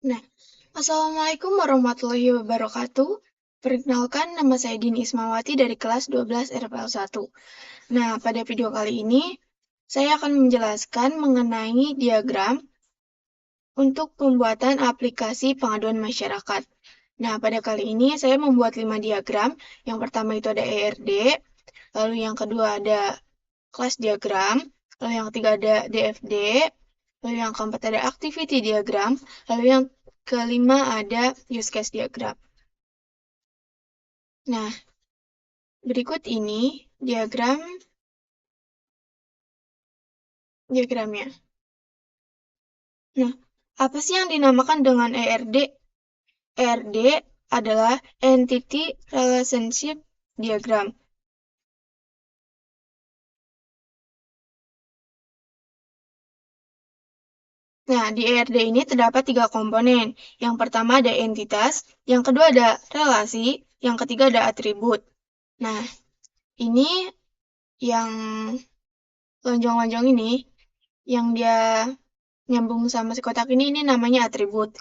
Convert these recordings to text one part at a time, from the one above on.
Nah, Assalamualaikum warahmatullahi wabarakatuh. Perkenalkan, nama saya Dini Ismawati dari kelas 12 RPL 1. Nah, pada video kali ini, saya akan menjelaskan mengenai diagram untuk pembuatan aplikasi pengaduan masyarakat. Nah, pada kali ini saya membuat 5 diagram. Yang pertama itu ada ERD, lalu yang kedua ada kelas diagram, lalu yang ketiga ada DFD, lalu yang keempat ada activity diagram, lalu yang kelima ada use case diagram. Nah, berikut ini diagramnya. Nah, apa sih yang dinamakan dengan ERD? ERD adalah Entity Relationship Diagram. Nah, di ERD ini terdapat 3 komponen. Yang pertama ada entitas, yang kedua ada relasi, yang ketiga ada atribut. Nah, ini yang lonjong-lonjong ini, yang dia nyambung sama si kotak ini namanya atribut.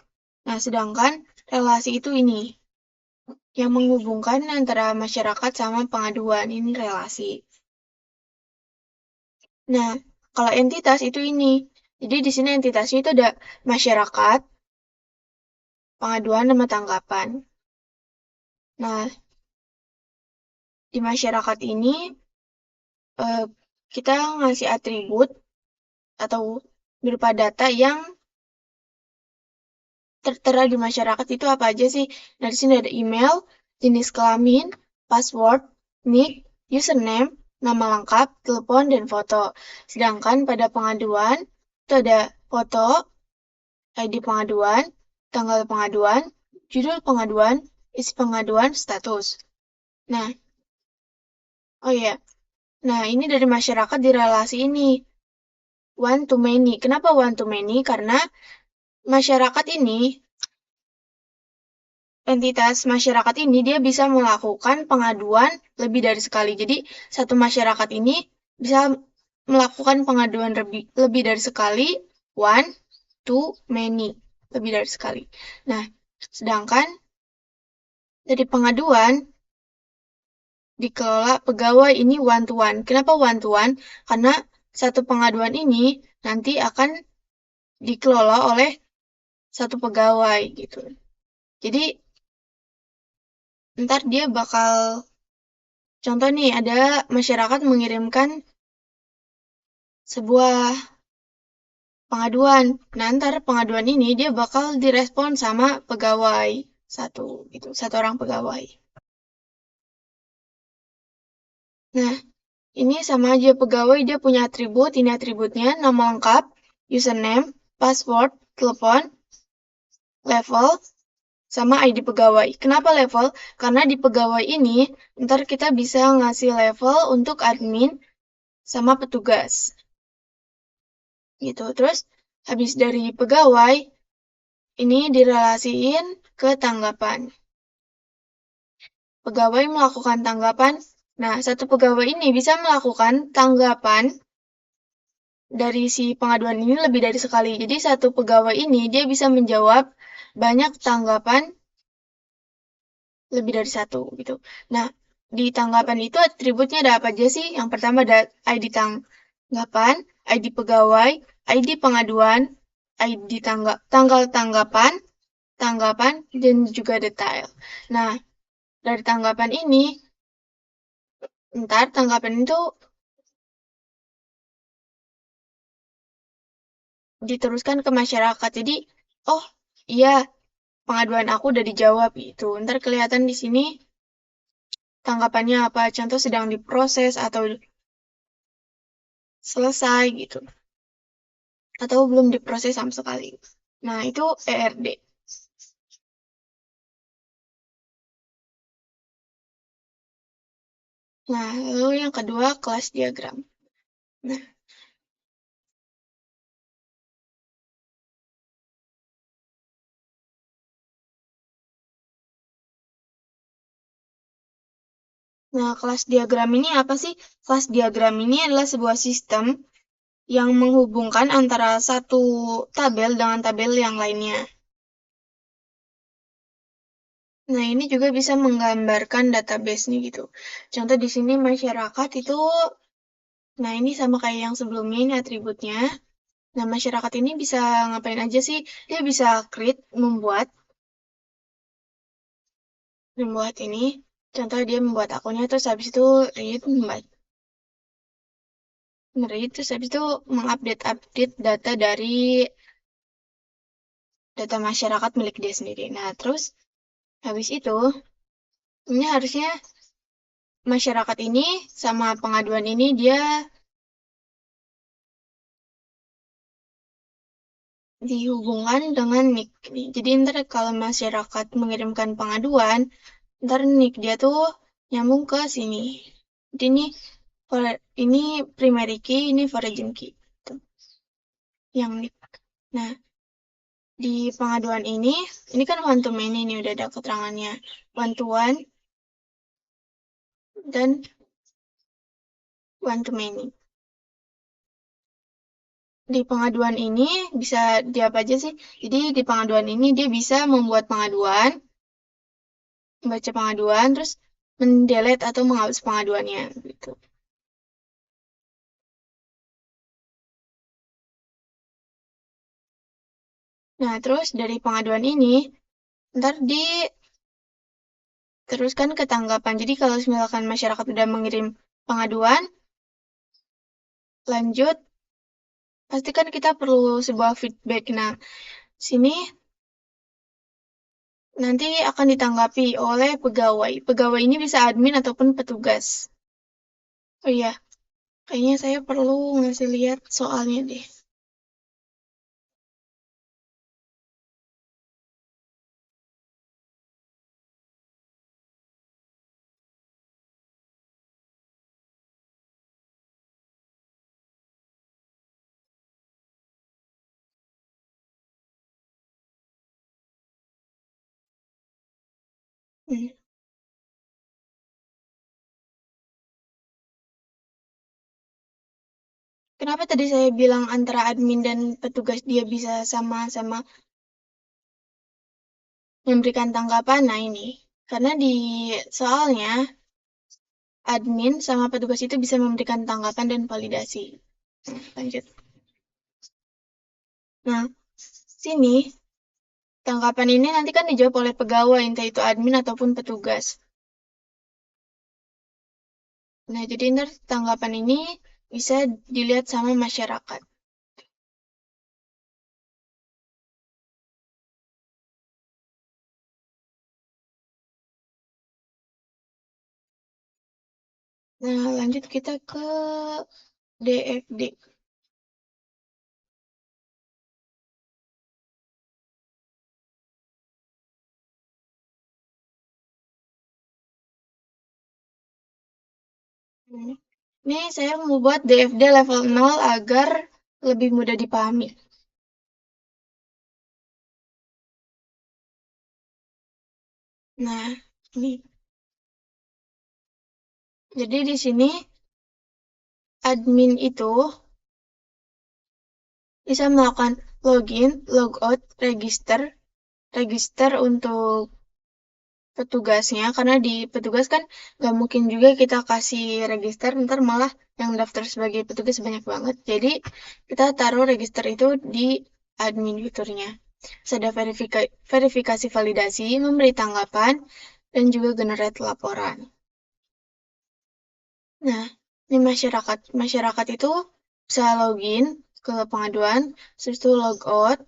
Nah, sedangkan relasi itu ini, yang menghubungkan antara masyarakat sama pengaduan, ini relasi. Nah, kalau entitas itu ini. Jadi di sini entitasnya itu ada masyarakat, pengaduan, sama tanggapan. Nah, di masyarakat ini kita ngasih atribut atau berupa data yang tertera di masyarakat itu apa aja sih? Nah, di sini ada email, jenis kelamin, password, nick, username, nama lengkap, telepon, dan foto. Sedangkan pada pengaduan, itu ada foto, ID pengaduan, tanggal pengaduan, judul pengaduan, isi pengaduan, status. Nah, oh iya. Nah, ini dari masyarakat di relasi ini. One to many. Kenapa one to many? Karena masyarakat ini, entitas masyarakat ini dia bisa melakukan pengaduan lebih dari sekali. Jadi, satu masyarakat ini bisa melakukan pengaduan lebih dari sekali, one to many, lebih dari sekali. Nah, sedangkan dari pengaduan dikelola pegawai ini one to one. Kenapa one to one? Karena satu pengaduan ini nanti akan dikelola oleh satu pegawai gitu. Jadi, ntar dia bakal, contoh nih, ada masyarakat mengirimkan sebuah pengaduan. Nah, ntar pengaduan ini dia bakal direspon sama pegawai satu, gitu, satu orang pegawai. Nah, ini sama aja pegawai dia punya atribut, ini atributnya, nama lengkap, username, password, telepon, level, sama ID pegawai. Kenapa level? Karena di pegawai ini, ntar kita bisa ngasih level untuk admin sama petugas. Gitu. Terus, habis dari pegawai, ini direlasiin ke tanggapan. Pegawai melakukan tanggapan. Nah, satu pegawai ini bisa melakukan tanggapan dari si pengaduan ini lebih dari sekali. Jadi, satu pegawai ini dia bisa menjawab banyak tanggapan lebih dari satu gitu. Nah, di tanggapan itu atributnya ada apa aja sih? Yang pertama ada ID tanggapan, ID pegawai, ID pengaduan, ID tanggal tanggapan, dan juga detail. Nah, dari tanggapan ini, ntar tanggapan itu diteruskan ke masyarakat. Jadi, oh iya, pengaduan aku udah dijawab gitu. Ntar kelihatan di sini tanggapannya apa, contoh sedang diproses atau selesai gitu. Atau belum diproses sama sekali. Nah, itu ERD. Nah, lalu yang kedua kelas diagram. Nah, kelas diagram ini apa sih? Kelas diagram ini adalah sebuah sistem yang menghubungkan antara satu tabel dengan tabel yang lainnya. Nah, ini juga bisa menggambarkan database nih gitu. Contoh di sini masyarakat itu, nah ini sama kayak yang sebelumnya, ini atributnya. Nah, masyarakat ini bisa ngapain aja sih? Dia bisa create, membuat ini. Contoh dia membuat akunnya, terus habis itu read, terus habis itu mengupdate data dari data masyarakat milik dia sendiri. Nah, terus habis itu, ini harusnya masyarakat ini sama pengaduan ini dia dihubungkan dengan NIK nih. Jadi ntar kalau masyarakat mengirimkan pengaduan, ntar NIK dia tuh nyambung ke sini. Jadi ini primary key, ini origin key. Tuh, yang NIK. Nah, di pengaduan ini kan one to many nih udah ada keterangannya. One to one dan one to many. Di pengaduan ini bisa di apa aja sih? Jadi di pengaduan ini dia bisa membuat pengaduan, membaca pengaduan, terus mendelete atau menghapus pengaduannya gitu. Nah, terus dari pengaduan ini ntar diteruskan ke tanggapan. Jadi kalau misalkan masyarakat udah mengirim pengaduan, lanjut, pasti kan kita perlu sebuah feedback. Nah, sini nanti akan ditanggapi oleh pegawai. Pegawai ini bisa admin ataupun petugas. Oh iya, kayaknya saya perlu ngasih lihat soalnya deh. Hmm. Kenapa tadi saya bilang antara admin dan petugas dia bisa sama-sama memberikan tanggapan? Nah ini, karena di soalnya admin sama petugas itu bisa memberikan tanggapan dan validasi. Lanjut. Nah, sini tanggapan ini nanti kan dijawab oleh pegawai, entah itu admin ataupun petugas. Nah, jadi ntar tanggapan ini bisa dilihat sama masyarakat. Nah, lanjut kita ke DFD. Ini saya mau buat DFD level 0 agar lebih mudah dipahami. Nah, ini. Jadi di sini admin itu bisa melakukan login, logout, register untuk petugasnya karena di petugas kan nggak mungkin juga kita kasih register ntar malah yang daftar sebagai petugas banyak banget, jadi kita taruh register itu di admin fiturnya. Ada verifikasi validasi, memberi tanggapan, dan juga generate laporan. Nah, ini masyarakat itu bisa login ke pengaduan, terus itu logout,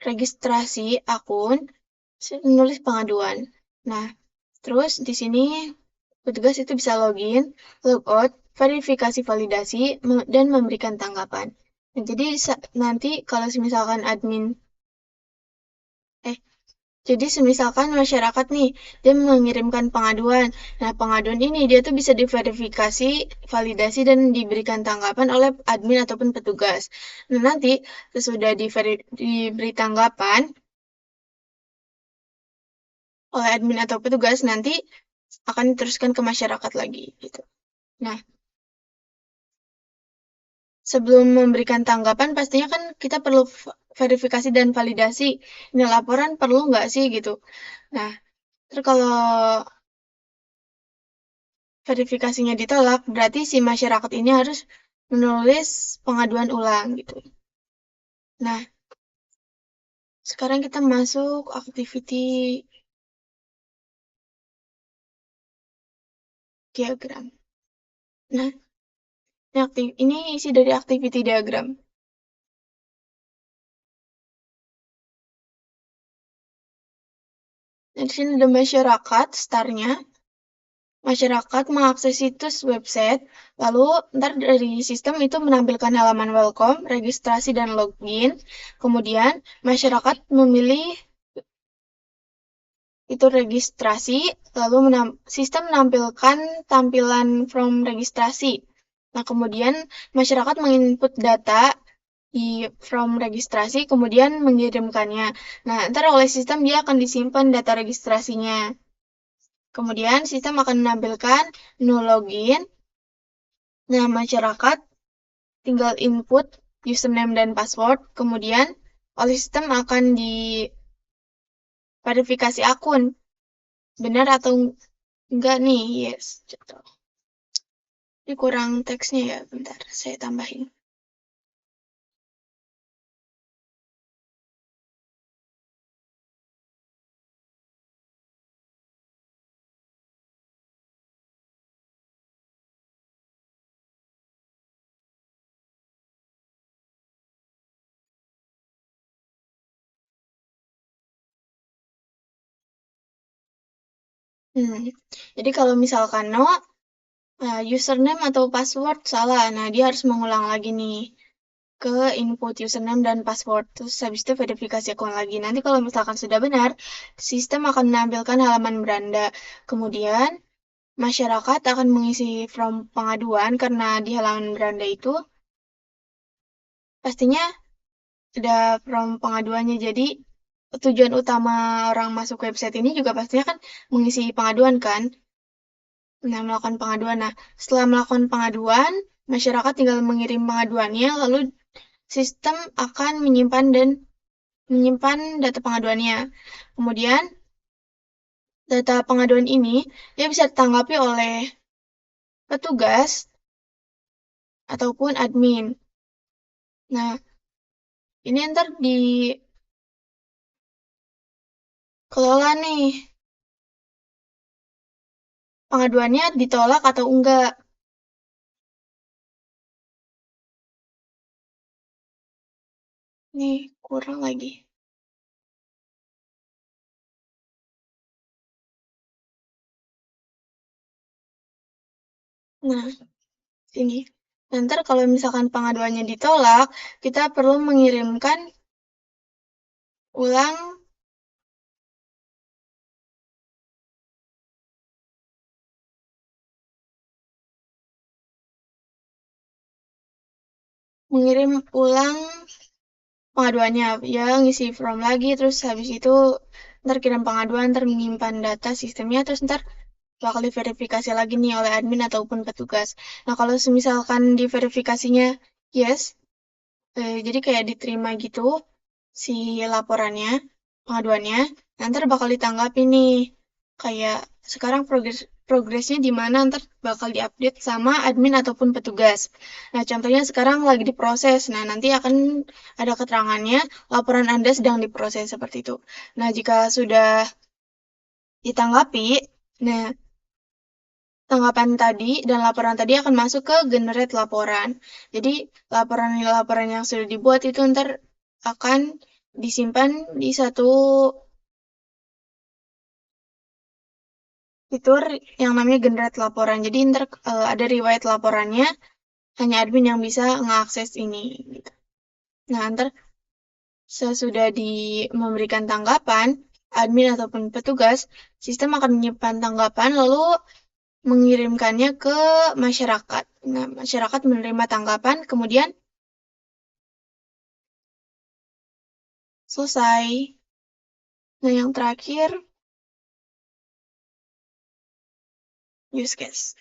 registrasi akun, menulis pengaduan. Nah, terus di sini petugas itu bisa login, logout, verifikasi validasi, dan memberikan tanggapan. Nah, jadi nanti kalau misalkan eh, jadi semisalkan masyarakat nih, dia mengirimkan pengaduan. Nah, pengaduan ini dia tuh bisa diverifikasi, validasi, dan diberikan tanggapan oleh admin ataupun petugas. Nah, nanti sesudah diberi tanggapan oleh admin atau petugas, nanti akan diteruskan ke masyarakat lagi gitu. Nah, sebelum memberikan tanggapan pastinya kan kita perlu verifikasi dan validasi. Ini laporan perlu nggak sih gitu. Nah, Terus kalau verifikasinya ditolak, berarti si masyarakat ini harus menulis pengaduan ulang gitu. Nah, sekarang kita masuk activity diagram. Nah, ini isi dari activity diagram. Nah, di sini ada masyarakat, startnya. Masyarakat mengakses situs website, lalu ntar dari sistem itu menampilkan halaman welcome, registrasi, dan login. Kemudian, masyarakat memilih itu registrasi, lalu sistem menampilkan tampilan from registrasi. Nah, kemudian masyarakat menginput data di from registrasi, kemudian mengirimkannya. Nah, ntar oleh sistem dia akan disimpan data registrasinya. Kemudian sistem akan menampilkan menu login. Nah, masyarakat tinggal input username dan password, kemudian oleh sistem akan diverifikasi akun. Benar atau enggak nih? Yes. Gitu. Ini kurang teksnya ya, bentar saya tambahin. Jadi kalau misalkan no, username atau password salah, nah dia harus mengulang lagi nih ke input username dan password. Terus habis itu verifikasi akun lagi. Nanti kalau misalkan sudah benar, sistem akan menampilkan halaman beranda. Kemudian masyarakat akan mengisi form pengaduan karena di halaman beranda itu pastinya ada form pengaduannya. Jadi tujuan utama orang masuk website ini juga pastinya kan mengisi pengaduan kan. Nah, melakukan pengaduan. Nah, setelah melakukan pengaduan, masyarakat tinggal mengirim pengaduannya, lalu sistem akan menyimpan data pengaduannya. Kemudian, data pengaduan ini dia bisa ditanggapi oleh petugas ataupun admin. Nah, ini ntar dikelola nih, pengaduannya ditolak atau enggak. Nih, kurang lagi. Nah, sini. Nanti kalau misalkan pengaduannya ditolak, kita perlu ulang mengirim ulang pengaduannya. Ya, ngisi form lagi, terus habis itu ntar kirim pengaduan, ntar menyimpan data sistemnya, terus ntar bakal diverifikasi lagi nih oleh admin ataupun petugas. Nah, kalau misalkan diverifikasinya yes, jadi kayak diterima gitu si laporannya, pengaduannya, nanti bakal ditanggapi nih. Kayak sekarang progresnya di mana ntar bakal diupdate sama admin ataupun petugas. Nah, contohnya sekarang lagi diproses. Nah, nanti akan ada keterangannya laporan Anda sedang diproses seperti itu. Nah, jika sudah ditanggapi, nah tanggapan tadi dan laporan tadi akan masuk ke generate laporan. Jadi laporan-laporan yang sudah dibuat itu ntar akan disimpan di satu fitur yang namanya generate laporan. Jadi ntar ada riwayat laporannya, hanya admin yang bisa mengakses ini. Gitu. Nah, ntar sesudah memberikan tanggapan, admin ataupun petugas, sistem akan menyimpan tanggapan lalu mengirimkannya ke masyarakat. Nah, masyarakat menerima tanggapan, kemudian selesai. Nah, yang terakhir, use case.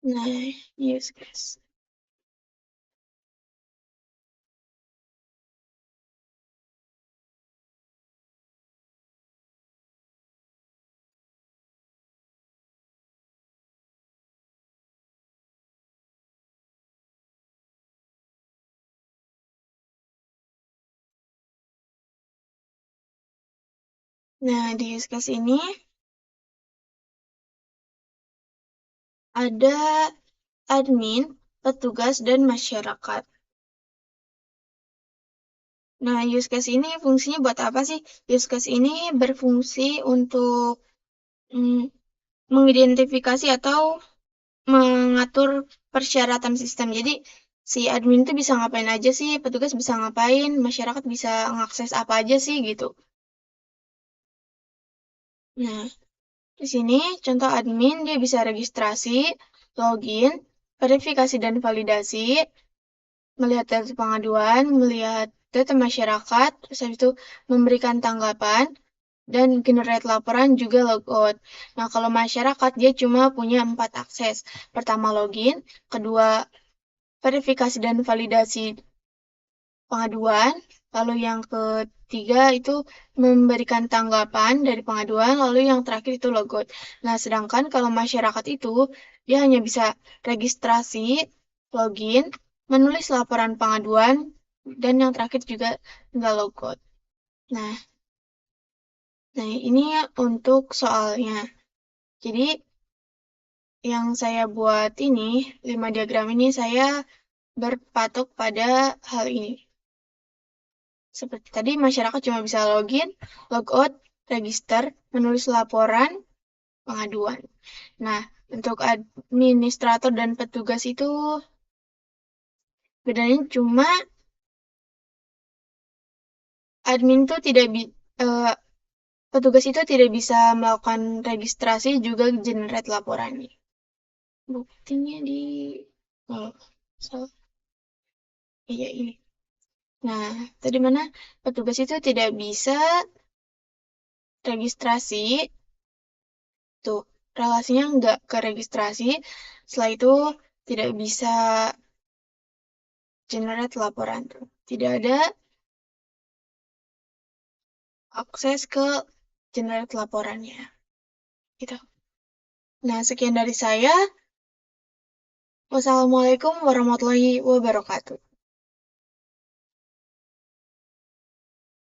Nah, use case. Nah, di use case ini ada admin, petugas, dan masyarakat. Nah, use case ini fungsinya buat apa sih? Use case ini berfungsi untuk mengidentifikasi atau mengatur persyaratan sistem. Jadi, si admin itu bisa ngapain aja sih, petugas bisa ngapain, masyarakat bisa mengakses apa aja sih gitu. Nah, di sini contoh admin dia bisa registrasi, login, verifikasi dan validasi, melihat data pengaduan, melihat data masyarakat, terus habis itu memberikan tanggapan, dan generate laporan juga logout. Nah, kalau masyarakat dia cuma punya 4 akses. Pertama login, kedua verifikasi dan validasi pengaduan, lalu yang ketiga itu memberikan tanggapan dari pengaduan, lalu yang terakhir itu logout. Nah, sedangkan kalau masyarakat itu dia hanya bisa registrasi, login, menulis laporan pengaduan, dan yang terakhir juga nggak logout. Nah, ini untuk soalnya. Jadi, yang saya buat ini, 5 diagram ini saya berpatok pada hal ini. Seperti tadi, masyarakat cuma bisa login, logout, register, menulis laporan, pengaduan. Nah, untuk administrator dan petugas itu bedanya cuma admin itu petugas itu tidak bisa melakukan registrasi juga generate laporannya. Buktinya di oh, salah. Iya ini. Nah, tadi mana petugas itu tidak bisa registrasi, tuh relasinya nggak ke registrasi, setelah itu tidak bisa generate laporan. Tidak ada akses ke generate laporannya. Gitu. Nah, sekian dari saya. Wassalamualaikum warahmatullahi wabarakatuh.